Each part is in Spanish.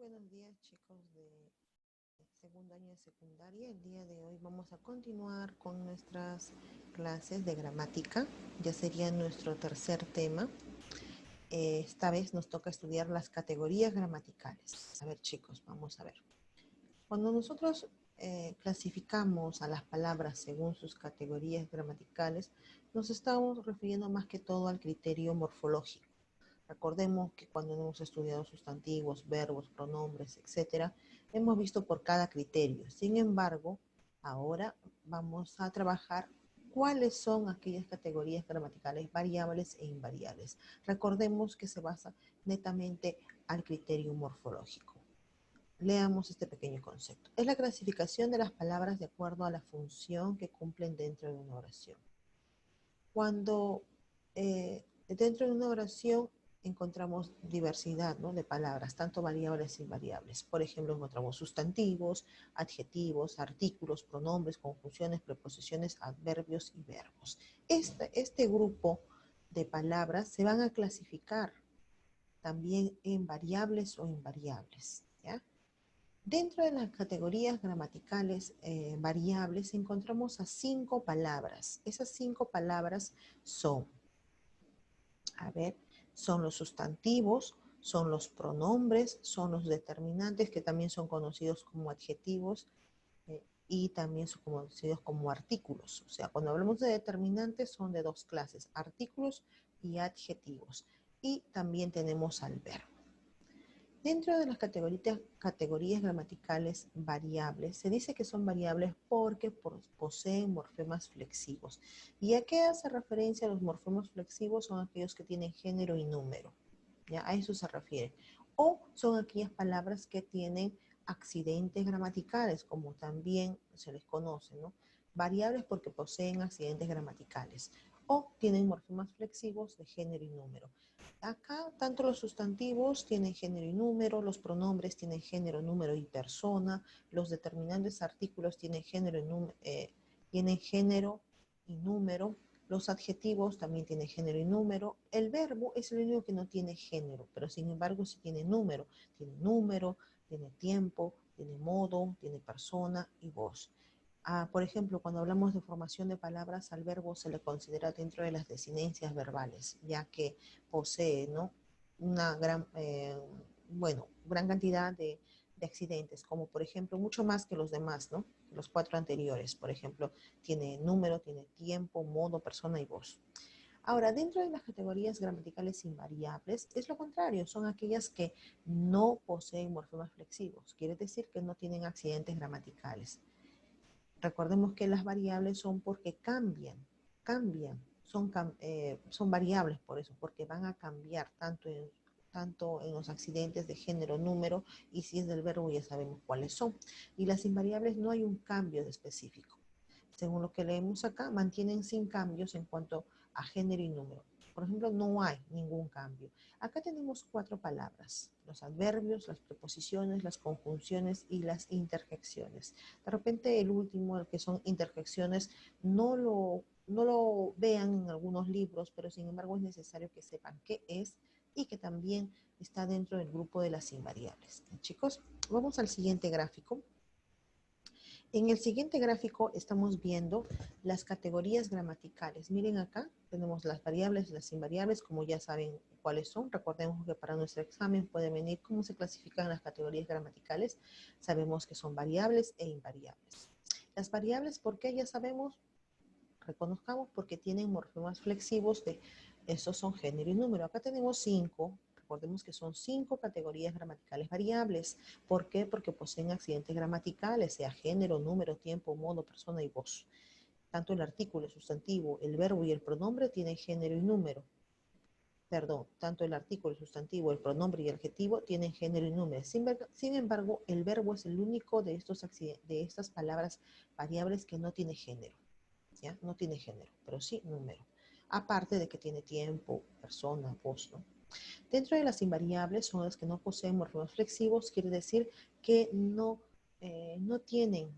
buenos días, chicos de segundo año de secundaria. El día de hoy vamos a continuar con nuestras clases de gramática. Ya sería nuestro tercer tema. Esta vez nos toca estudiar las categorías gramaticales. A ver, chicos, vamos a ver. Cuando nosotros clasificamos a las palabras según sus categorías gramaticales, nos estamos refiriendo más que todo al criterio morfológico. Recordemos que cuando hemos estudiado sustantivos, verbos, pronombres, etcétera, hemos visto por cada criterio. Sin embargo, ahora vamos a trabajar cuáles son aquellas categorías gramaticales variables e invariables. Recordemos que se basa netamente al criterio morfológico. Leamos este pequeño concepto. Es la clasificación de las palabras de acuerdo a la función que cumplen dentro de una oración. Cuando dentro de una oración encontramos diversidad, ¿no?, de palabras, tanto variables e invariables. Por ejemplo, encontramos sustantivos, adjetivos, artículos, pronombres, conjunciones, preposiciones, adverbios y verbos. Este grupo de palabras se van a clasificar también en variables o invariables, ¿ya? Dentro de las categorías gramaticales variables encontramos a 5 palabras. Esas 5 palabras son, son los sustantivos, son los pronombres, son los determinantes, que también son conocidos como adjetivos, y también son conocidos como artículos. O sea, cuando hablamos de determinantes son de dos clases, artículos y adjetivos. Y también tenemos al verbo. Dentro de las categorías gramaticales variables, se dice que son variables porque poseen morfemas flexivos. ¿Y a qué hace referencia los morfemas flexivos? Son aquellos que tienen género y número, ¿ya? A eso se refiere. O son aquellas palabras que tienen accidentes gramaticales, como también se les conoce, ¿no? Variables porque poseen accidentes gramaticales. O tienen morfemas flexivos de género y número. Acá, tanto los sustantivos tienen género y número, los pronombres tienen género, número y persona, los determinantes artículos tienen género y número, los adjetivos también tienen género y número. El verbo es el único que no tiene género, pero sin embargo sí tiene número, tiene tiempo, tiene modo, tiene persona y voz. Por ejemplo, cuando hablamos de formación de palabras, al verbo se le considera dentro de las desinencias verbales, ya que posee, ¿no?, una gran cantidad de accidentes, como por ejemplo, mucho más que los demás, ¿no? Los 4 anteriores, por ejemplo, tiene número, tiene tiempo, modo, persona y voz. Ahora, dentro de las categorías gramaticales invariables, es lo contrario, son aquellas que no poseen morfemas flexivos, quiere decir que no tienen accidentes gramaticales. Recordemos que las variables son porque cambian, son variables por eso, porque van a cambiar tanto en los accidentes de género, número, y si es del verbo ya sabemos cuáles son. Y las invariables no hay un cambio específico. Según lo que leemos acá, mantienen sin cambios en cuanto a género y número. Por ejemplo, no hay ningún cambio. Acá tenemos 4 palabras: los adverbios, las preposiciones, las conjunciones y las interjecciones. De repente el último, el que son interjecciones, no lo vean en algunos libros, pero sin embargo es necesario que sepan qué es y que también está dentro del grupo de las invariables. Chicos, vamos al siguiente gráfico. En el siguiente gráfico estamos viendo las categorías gramaticales. Miren acá, tenemos las variables y las invariables, como ya saben cuáles son. Recordemos que para nuestro examen puede venir cómo se clasifican las categorías gramaticales. Sabemos que son variables e invariables. Las variables, ¿por qué? Ya sabemos, reconozcamos, porque tienen morfemas flexivos esos son género y número. Acá tenemos 5. Recordemos que son 5 categorías gramaticales variables. ¿Por qué? Porque poseen accidentes gramaticales, sea género, número, tiempo, modo, persona y voz. Tanto el artículo, el sustantivo, el verbo y el pronombre tienen género y número. Perdón, tanto el artículo, el sustantivo, el pronombre y el adjetivo tienen género y número. Sin embargo, el verbo es el único de estas palabras variables que no tiene género, ¿ya? No tiene género, pero sí número. Aparte de que tiene tiempo, persona, voz, ¿no? Dentro de las invariables son las que no poseen morfemas flexivos, quiere decir que no tienen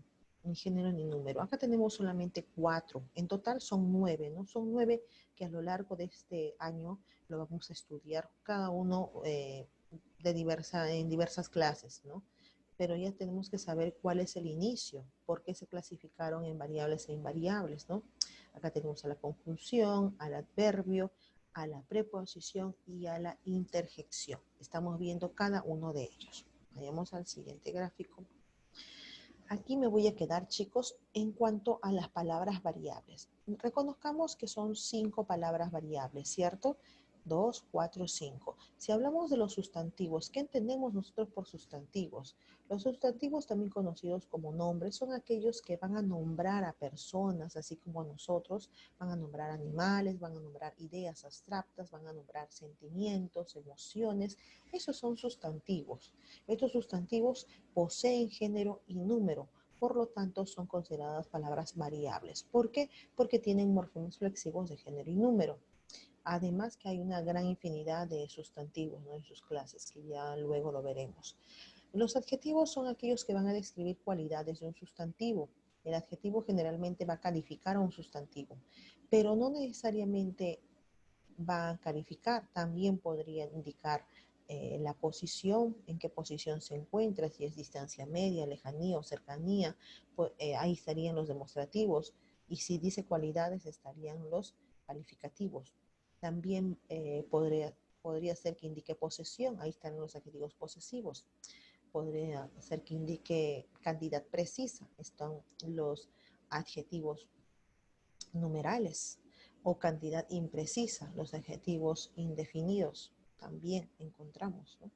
ni género ni número. Acá tenemos solamente 4, en total son 9, ¿no? Son 9 que a lo largo de este año lo vamos a estudiar cada uno en diversas clases, ¿no? Pero ya tenemos que saber cuál es el inicio, por qué se clasificaron en variables e invariables, ¿no? Acá tenemos a la conjunción, al adverbio, a la preposición y a la interjección. Estamos viendo cada uno de ellos. Vayamos al siguiente gráfico. Aquí me voy a quedar, chicos, en cuanto a las palabras variables. Reconozcamos que son 5 palabras variables, ¿cierto? 2, 4, 5. Si hablamos de los sustantivos, ¿qué entendemos nosotros por sustantivos? Los sustantivos, también conocidos como nombres, son aquellos que van a nombrar a personas, así como a nosotros, van a nombrar animales, van a nombrar ideas abstractas, van a nombrar sentimientos, emociones. Esos son sustantivos. Estos sustantivos poseen género y número, por lo tanto son consideradas palabras variables. ¿Por qué? Porque tienen morfemas flexivos de género y número. Además que hay una gran infinidad de sustantivos, ¿no?, en sus clases, que ya luego lo veremos. Los adjetivos son aquellos que van a describir cualidades de un sustantivo. El adjetivo generalmente va a calificar a un sustantivo, pero no necesariamente va a calificar, también podría indicar la posición, en qué posición se encuentra, si es distancia media, lejanía o cercanía, pues, ahí estarían los demostrativos, y si dice cualidades estarían los calificativos. También podría ser que indique posesión, ahí están los adjetivos posesivos. Podría ser que indique cantidad precisa, están los adjetivos numerales, o cantidad imprecisa, los adjetivos indefinidos, también encontramos, ¿no?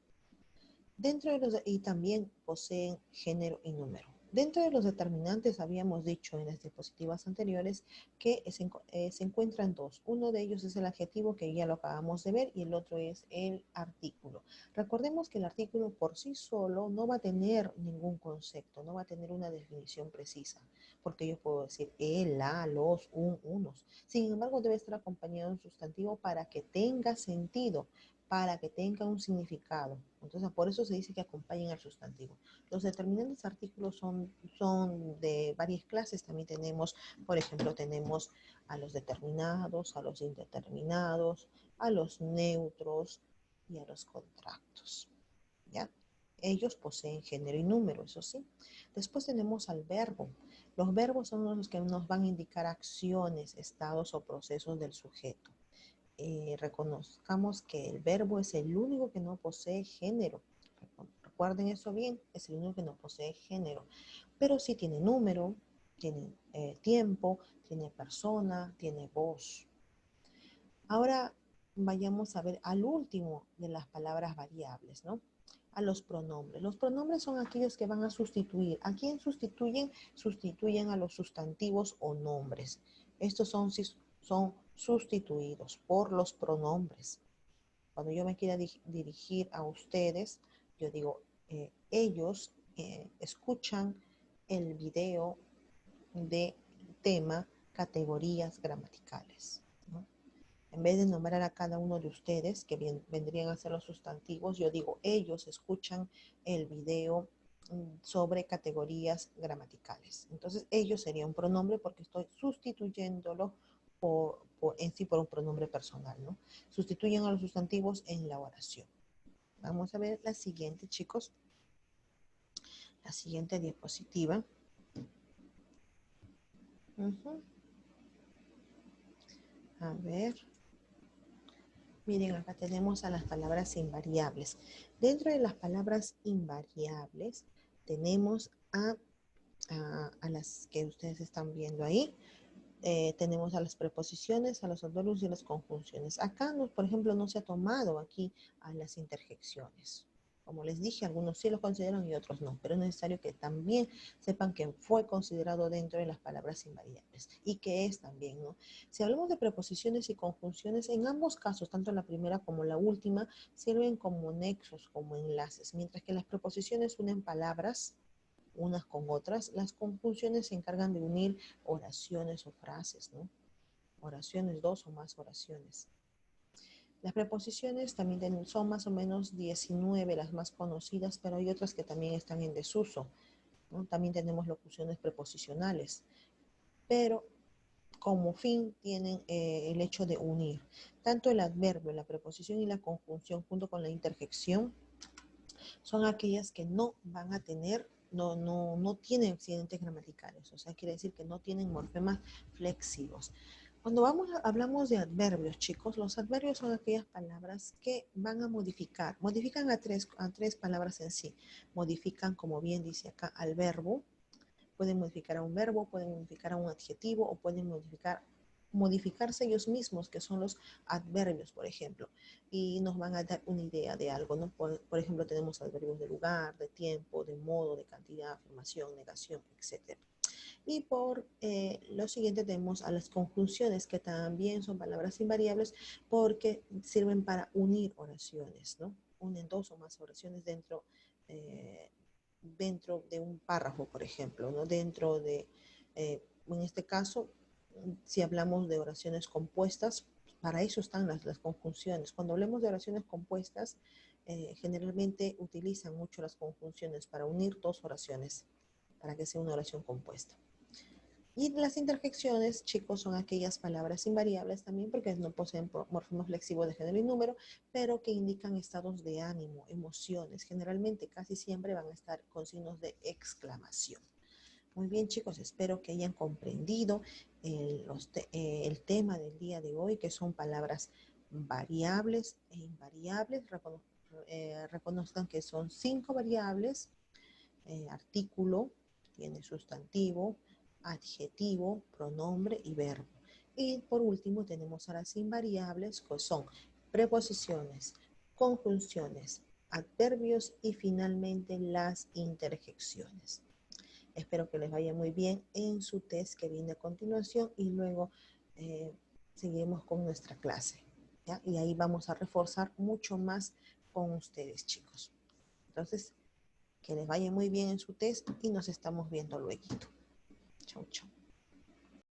Y también poseen género y número. Dentro de los determinantes habíamos dicho en las diapositivas anteriores que se encuentran dos. Uno de ellos es el adjetivo, que ya lo acabamos de ver, y el otro es el artículo. Recordemos que el artículo por sí solo no va a tener ningún concepto, no va a tener una definición precisa, porque yo puedo decir el, la, los, un, unos. Sin embargo, debe estar acompañado de un sustantivo para que tenga sentido, para que tenga un significado. Entonces, por eso se dice que acompañen al sustantivo. Los determinantes artículos son de varias clases. También tenemos, por ejemplo, tenemos a los determinados, a los indeterminados, a los neutros y a los contractos, ¿ya? Ellos poseen género y número, eso sí. Después tenemos al verbo. Los verbos son los que nos van a indicar acciones, estados o procesos del sujeto. Reconozcamos que el verbo es el único que no posee género. Recuerden eso bien, es el único que no posee género. Pero sí tiene número, tiene tiempo, tiene persona, tiene voz. Ahora vayamos a ver al último de las palabras variables, ¿no? A los pronombres. Los pronombres son aquellos que van a sustituir. ¿A quién sustituyen? Sustituyen a los sustantivos o nombres. Estos son sustituidos por los pronombres. Cuando yo me quiera dirigir a ustedes, yo digo, ellos escuchan el video de tema categorías gramaticales, ¿no? En vez de nombrar a cada uno de ustedes, que vendrían a ser los sustantivos, yo digo, ellos escuchan el video sobre categorías gramaticales. Entonces, ellos sería un pronombre porque estoy sustituyéndolo en sí por un pronombre personal, ¿no? Sustituyen a los sustantivos en la oración. Vamos a ver la siguiente, chicos. La siguiente diapositiva. A ver. Miren, acá tenemos a las palabras invariables. Dentro de las palabras invariables tenemos a las que ustedes están viendo ahí. Tenemos a las preposiciones, a los adverbios y a las conjunciones. Acá, por ejemplo, no se ha tomado aquí a las interjecciones. Como les dije, algunos sí lo consideran y otros no, pero es necesario que también sepan que fue considerado dentro de las palabras invariables y que es también, ¿no? Si hablamos de preposiciones y conjunciones, en ambos casos, tanto la primera como la última, sirven como nexos, como enlaces, mientras que las preposiciones unen palabras unas con otras, las conjunciones se encargan de unir oraciones o frases, ¿no? Oraciones, dos o más oraciones. Las preposiciones también son más o menos 19 las más conocidas, pero hay otras que también están en desuso, ¿no? También tenemos locuciones preposicionales, pero como fin tienen el hecho de unir tanto el adverbio, la preposición y la conjunción junto con la interjección. son aquellas que no van a tener, no tienen accidentes gramaticales, o sea, quiere decir que no tienen morfemas flexivos. Cuando hablamos de adverbios, chicos, los adverbios son aquellas palabras que van a modifican a tres palabras en sí. Modifican, como bien dice acá, al verbo, pueden modificar a un verbo, pueden modificar a un adjetivo o pueden modificarse ellos mismos, que son los adverbios, por ejemplo, y nos van a dar una idea de algo, ¿no? Por ejemplo, tenemos adverbios de lugar, de tiempo, de modo, de cantidad, afirmación, negación, etc. Y por lo siguiente tenemos a las conjunciones, que también son palabras invariables porque sirven para unir oraciones, ¿no? Unen dos o más oraciones eh, dentro de un párrafo, por ejemplo, ¿no? En este caso, si hablamos de oraciones compuestas, para eso están las conjunciones. Cuando hablemos de oraciones compuestas, generalmente utilizan mucho las conjunciones para unir dos oraciones, para que sea una oración compuesta. Y las interjecciones, chicos, son aquellas palabras invariables también porque no poseen morfemas flexivos de género y número, pero que indican estados de ánimo, emociones. Generalmente, casi siempre van a estar con signos de exclamación. Muy bien, chicos, espero que hayan comprendido el tema del día de hoy, que son palabras variables e invariables. Reconozcan que son 5 variables: artículo, tiene sustantivo, adjetivo, pronombre y verbo. Y por último tenemos a las invariables, que son preposiciones, conjunciones, adverbios y finalmente las interjecciones. Espero que les vaya muy bien en su test que viene a continuación y luego seguimos con nuestra clase, ¿ya? Y ahí vamos a reforzar mucho más con ustedes, chicos. Entonces, que les vaya muy bien en su test y nos estamos viendo luego. Chau, chau.